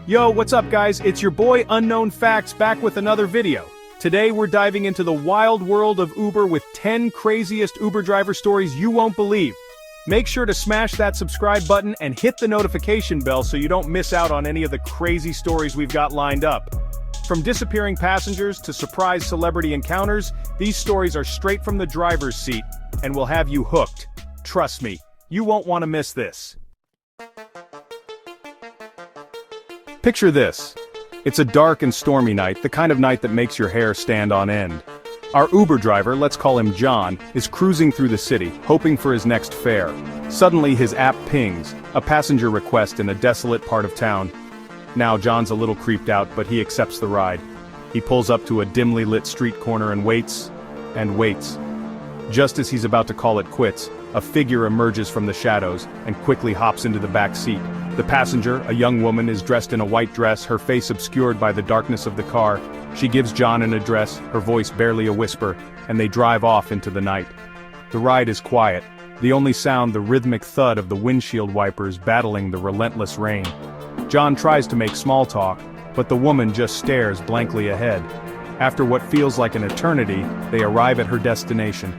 Yo, what's up guys? It's your boy Unknown Facts back with another video. Today we're diving into the wild world of Uber with 10 craziest Uber driver stories you won't believe. Make sure to smash that subscribe button and hit the notification bell so you don't miss out on any of the crazy stories we've got lined up. From disappearing passengers to surprise celebrity encounters, these stories are straight from the driver's seat and will have you hooked. Trust me, you won't want to miss this. Picture this. It's a dark and stormy night, the kind of night that makes your hair stand on end. Our Uber driver, let's call him John, is cruising through the city, hoping for his next fare. Suddenly his app pings, a passenger request in a desolate part of town. Now John's a little creeped out, but he accepts the ride. He pulls up to a dimly lit street corner and waits, and waits. Just as he's about to call it quits, a figure emerges from the shadows and quickly hops into the back seat. The passenger, a young woman, is dressed in a white dress, her face obscured by the darkness of the car. She gives John an address, her voice barely a whisper, and they drive off into the night. The ride is quiet, the only sound the rhythmic thud of the windshield wipers battling the relentless rain. John tries to make small talk, but the woman just stares blankly ahead. After what feels like an eternity, they arrive at her destination.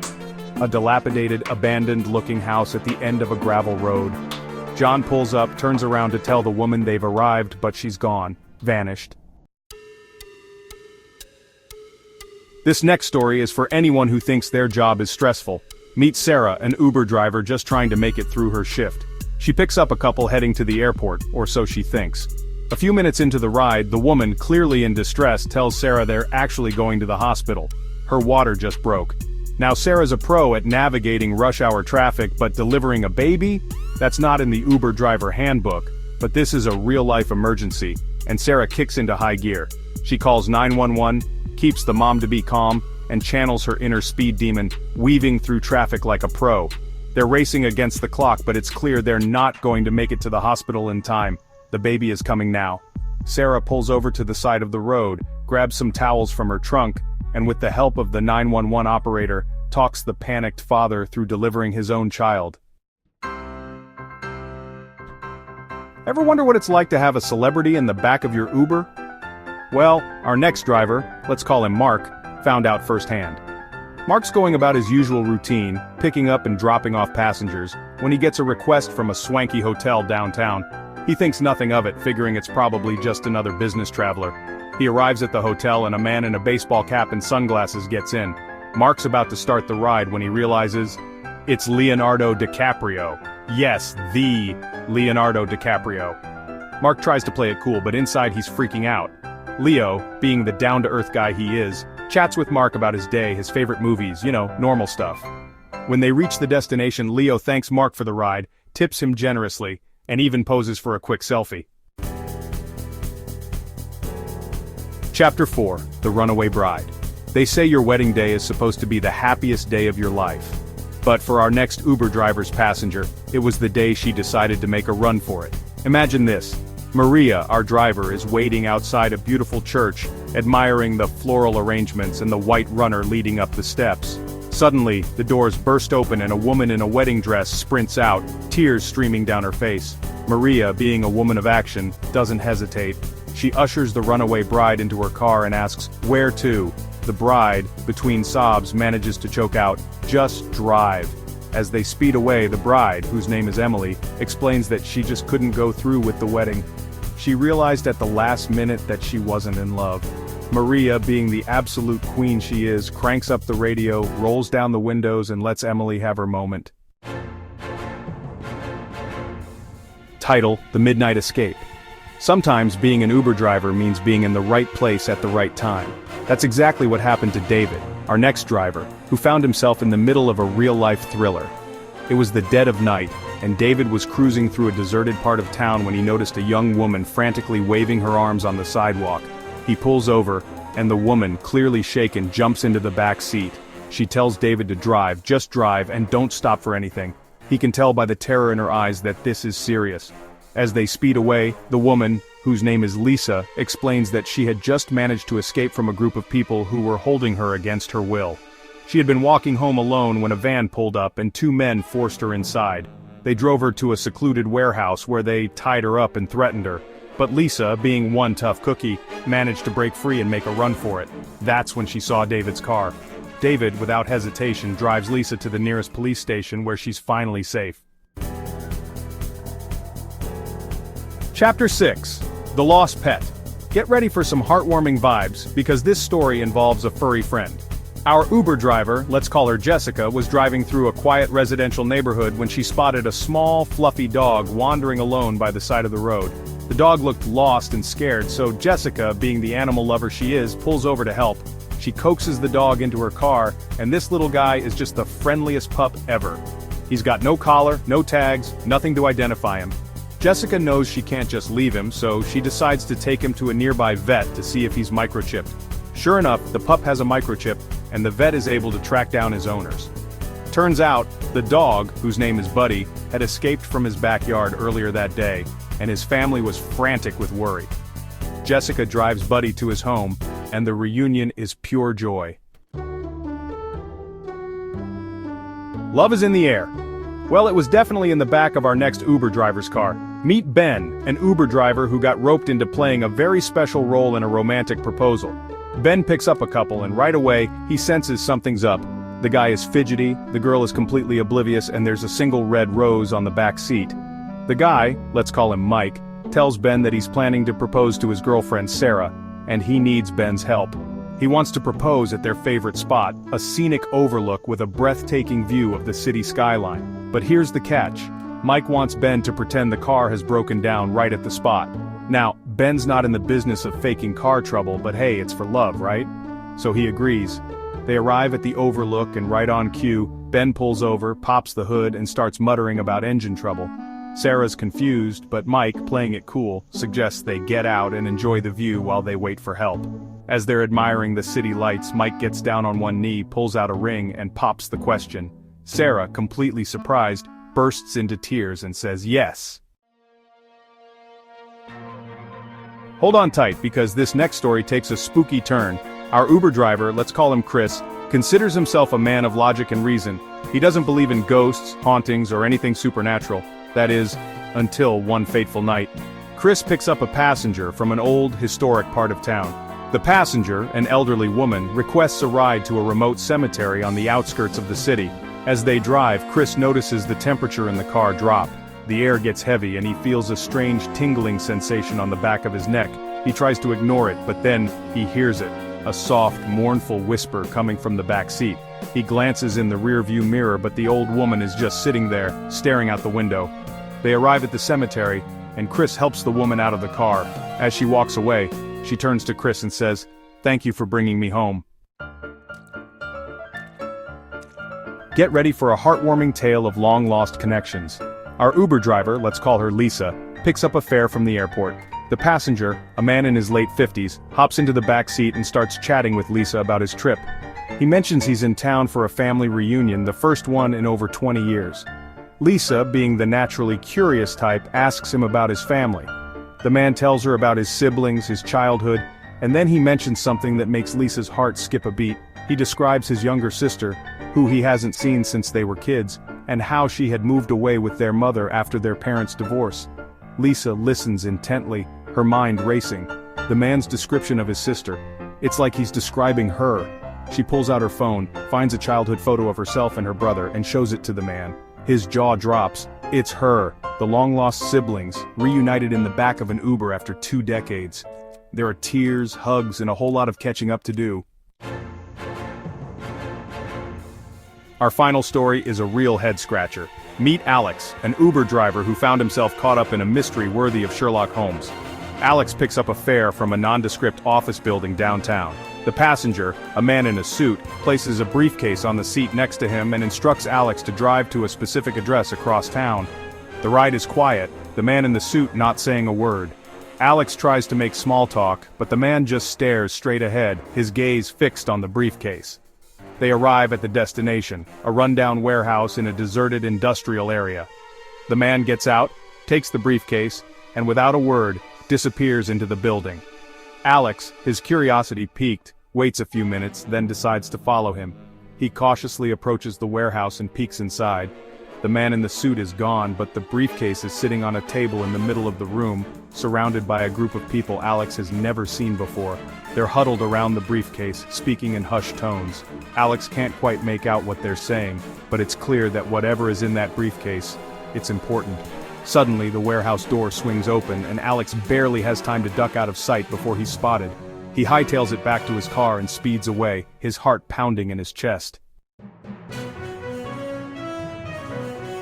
A dilapidated, abandoned-looking house at the end of a gravel road. John pulls up, turns around to tell the woman they've arrived, but she's gone, vanished. This next story is for anyone who thinks their job is stressful. Meet Sarah, an Uber driver just trying to make it through her shift. She picks up a couple heading to the airport, or so she thinks. A few minutes into the ride, the woman, clearly in distress, tells Sarah they're actually going to the hospital. Her water just broke. Now Sarah's a pro at navigating rush hour traffic, but delivering a baby? That's not in the Uber driver handbook, but this is a real-life emergency, and Sarah kicks into high gear. She calls 911, keeps the mom-to-be calm, and channels her inner speed demon, weaving through traffic like a pro. They're racing against the clock, but it's clear they're not going to make it to the hospital in time. The baby is coming now. Sarah pulls over to the side of the road, grabs some towels from her trunk, and with the help of the 911 operator, talks the panicked father through delivering his own child. Ever wonder what it's like to have a celebrity in the back of your Uber? Well, our next driver, let's call him Mark, found out firsthand. Mark's going about his usual routine, picking up and dropping off passengers, when he gets a request from a swanky hotel downtown. He thinks nothing of it, figuring it's probably just another business traveler. He arrives at the hotel and a man in a baseball cap and sunglasses gets in. Mark's about to start the ride when he realizes it's Leonardo DiCaprio. Yes, the Leonardo DiCaprio. Mark tries to play it cool, but inside he's freaking out. Leo, being the down-to-earth guy he is, chats with Mark about his day, his favorite movies, normal stuff. When they reach the destination, Leo thanks Mark for the ride, tips him generously, and even poses for a quick selfie. Chapter 4, The Runaway Bride. They say your wedding day is supposed to be the happiest day of your life. But for our next Uber driver's passenger, it was the day she decided to make a run for it. Imagine this. Maria, our driver, is waiting outside a beautiful church, admiring the floral arrangements and the white runner leading up the steps. Suddenly, the doors burst open and a woman in a wedding dress sprints out, tears streaming down her face. Maria, being a woman of action, doesn't hesitate. She ushers the runaway bride into her car and asks, "Where to?" The bride, between sobs, manages to choke out, "Just drive." As they speed away, the bride, whose name is Emily, explains that she just couldn't go through with the wedding. She realized at the last minute that she wasn't in love. Maria, being the absolute queen she is, cranks up the radio, rolls down the windows and lets Emily have her moment. Title: The Midnight Escape. Sometimes being an Uber driver means being in the right place at the right time. That's exactly what happened to David, our next driver, who found himself in the middle of a real-life thriller. It was the dead of night, and David was cruising through a deserted part of town when he noticed a young woman frantically waving her arms on the sidewalk. He pulls over, and the woman, clearly shaken, jumps into the back seat. She tells David to drive, just drive, and don't stop for anything. He can tell by the terror in her eyes that this is serious. As they speed away, the woman, whose name is Lisa, explains that she had just managed to escape from a group of people who were holding her against her will. She had been walking home alone when a van pulled up and two men forced her inside. They drove her to a secluded warehouse where they tied her up and threatened her. But Lisa, being one tough cookie, managed to break free and make a run for it. That's when she saw David's car. David, without hesitation, drives Lisa to the nearest police station where she's finally safe. Chapter 6. The Lost Pet. Get ready for some heartwarming vibes, because this story involves a furry friend. Our Uber driver, let's call her Jessica, was driving through a quiet residential neighborhood when she spotted a small, fluffy dog wandering alone by the side of the road. The dog looked lost and scared, so Jessica, being the animal lover she is, pulls over to help. She coaxes the dog into her car, and this little guy is just the friendliest pup ever. He's got no collar, no tags, nothing to identify him. Jessica knows she can't just leave him, so she decides to take him to a nearby vet to see if he's microchipped. Sure enough, the pup has a microchip, and the vet is able to track down his owners. Turns out, the dog, whose name is Buddy, had escaped from his backyard earlier that day, and his family was frantic with worry. Jessica drives Buddy to his home, and the reunion is pure joy. Love is in the air. Well, it was definitely in the back of our next Uber driver's car. Meet Ben, an Uber driver who got roped into playing a very special role in a romantic proposal. Ben picks up a couple and right away, he senses something's up. The guy is fidgety, the girl is completely oblivious, and there's a single red rose on the back seat. The guy, let's call him Mike, tells Ben that he's planning to propose to his girlfriend Sarah, and he needs Ben's help. He wants to propose at their favorite spot, a scenic overlook with a breathtaking view of the city skyline. But here's the catch. Mike wants Ben to pretend the car has broken down right at the spot. Now, Ben's not in the business of faking car trouble, but hey, it's for love, right? So he agrees. They arrive at the overlook and right on cue, Ben pulls over, pops the hood, and starts muttering about engine trouble. Sarah's confused, but Mike, playing it cool, suggests they get out and enjoy the view while they wait for help. As they're admiring the city lights, Mike gets down on one knee, pulls out a ring, and pops the question. Sarah, completely surprised, bursts into tears and says yes. Hold on tight, because this next story takes a spooky turn. Our Uber driver, let's call him Chris, considers himself a man of logic and reason. He doesn't believe in ghosts, hauntings, or anything supernatural. That is, until one fateful night. Chris picks up a passenger from an old, historic part of town. The passenger, an elderly woman, requests a ride to a remote cemetery on the outskirts of the city. As they drive, Chris notices the temperature in the car drop. The air gets heavy and he feels a strange tingling sensation on the back of his neck. He tries to ignore it, but then he hears it. A soft, mournful whisper coming from the back seat. He glances in the rearview mirror, but the old woman is just sitting there, staring out the window. They arrive at the cemetery, and Chris helps the woman out of the car. As she walks away, she turns to Chris and says, "Thank you for bringing me home." Get ready for a heartwarming tale of long-lost connections. Our Uber driver, let's call her Lisa, picks up a fare from the airport. The passenger, a man in his late 50s, hops into the back seat and starts chatting with Lisa about his trip. He mentions he's in town for a family reunion, the first one in over 20 years. Lisa, being the naturally curious type, asks him about his family. The man tells her about his siblings, his childhood, and then he mentions something that makes Lisa's heart skip a beat. He describes his younger sister, who he hasn't seen since they were kids, and how she had moved away with their mother after their parents' divorce. Lisa listens intently, her mind racing. The man's description of his sister. It's like he's describing her. She pulls out her phone, finds a childhood photo of herself and her brother, and shows it to the man. His jaw drops. It's her, the long-lost siblings, reunited in the back of an Uber after 2 decades. There are tears, hugs, and a whole lot of catching up to do. Our final story is a real head-scratcher. Meet Alex, an Uber driver who found himself caught up in a mystery worthy of Sherlock Holmes. Alex picks up a fare from a nondescript office building downtown. The passenger, a man in a suit, places a briefcase on the seat next to him and instructs Alex to drive to a specific address across town. The ride is quiet, the man in the suit not saying a word. Alex tries to make small talk, but the man just stares straight ahead, his gaze fixed on the briefcase. They arrive at the destination, a rundown warehouse in a deserted industrial area. The man gets out, takes the briefcase, and without a word, disappears into the building. Alex, his curiosity piqued, waits a few minutes, then decides to follow him. He cautiously approaches the warehouse and peeks inside. The man in the suit is gone, but the briefcase is sitting on a table in the middle of the room, surrounded by a group of people Alex has never seen before. They're huddled around the briefcase, speaking in hushed tones. Alex can't quite make out what they're saying, but it's clear that whatever is in that briefcase, it's important. Suddenly, the warehouse door swings open, and Alex barely has time to duck out of sight before he's spotted. He hightails it back to his car and speeds away, his heart pounding in his chest.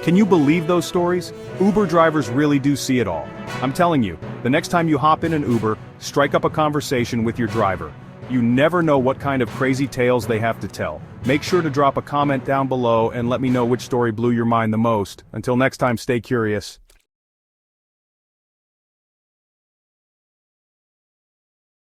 Can you believe those stories? Uber drivers really do see it all. I'm telling you, the next time you hop in an Uber, strike up a conversation with your driver. You never know what kind of crazy tales they have to tell. Make sure to drop a comment down below and let me know which story blew your mind the most. Until next time, stay curious.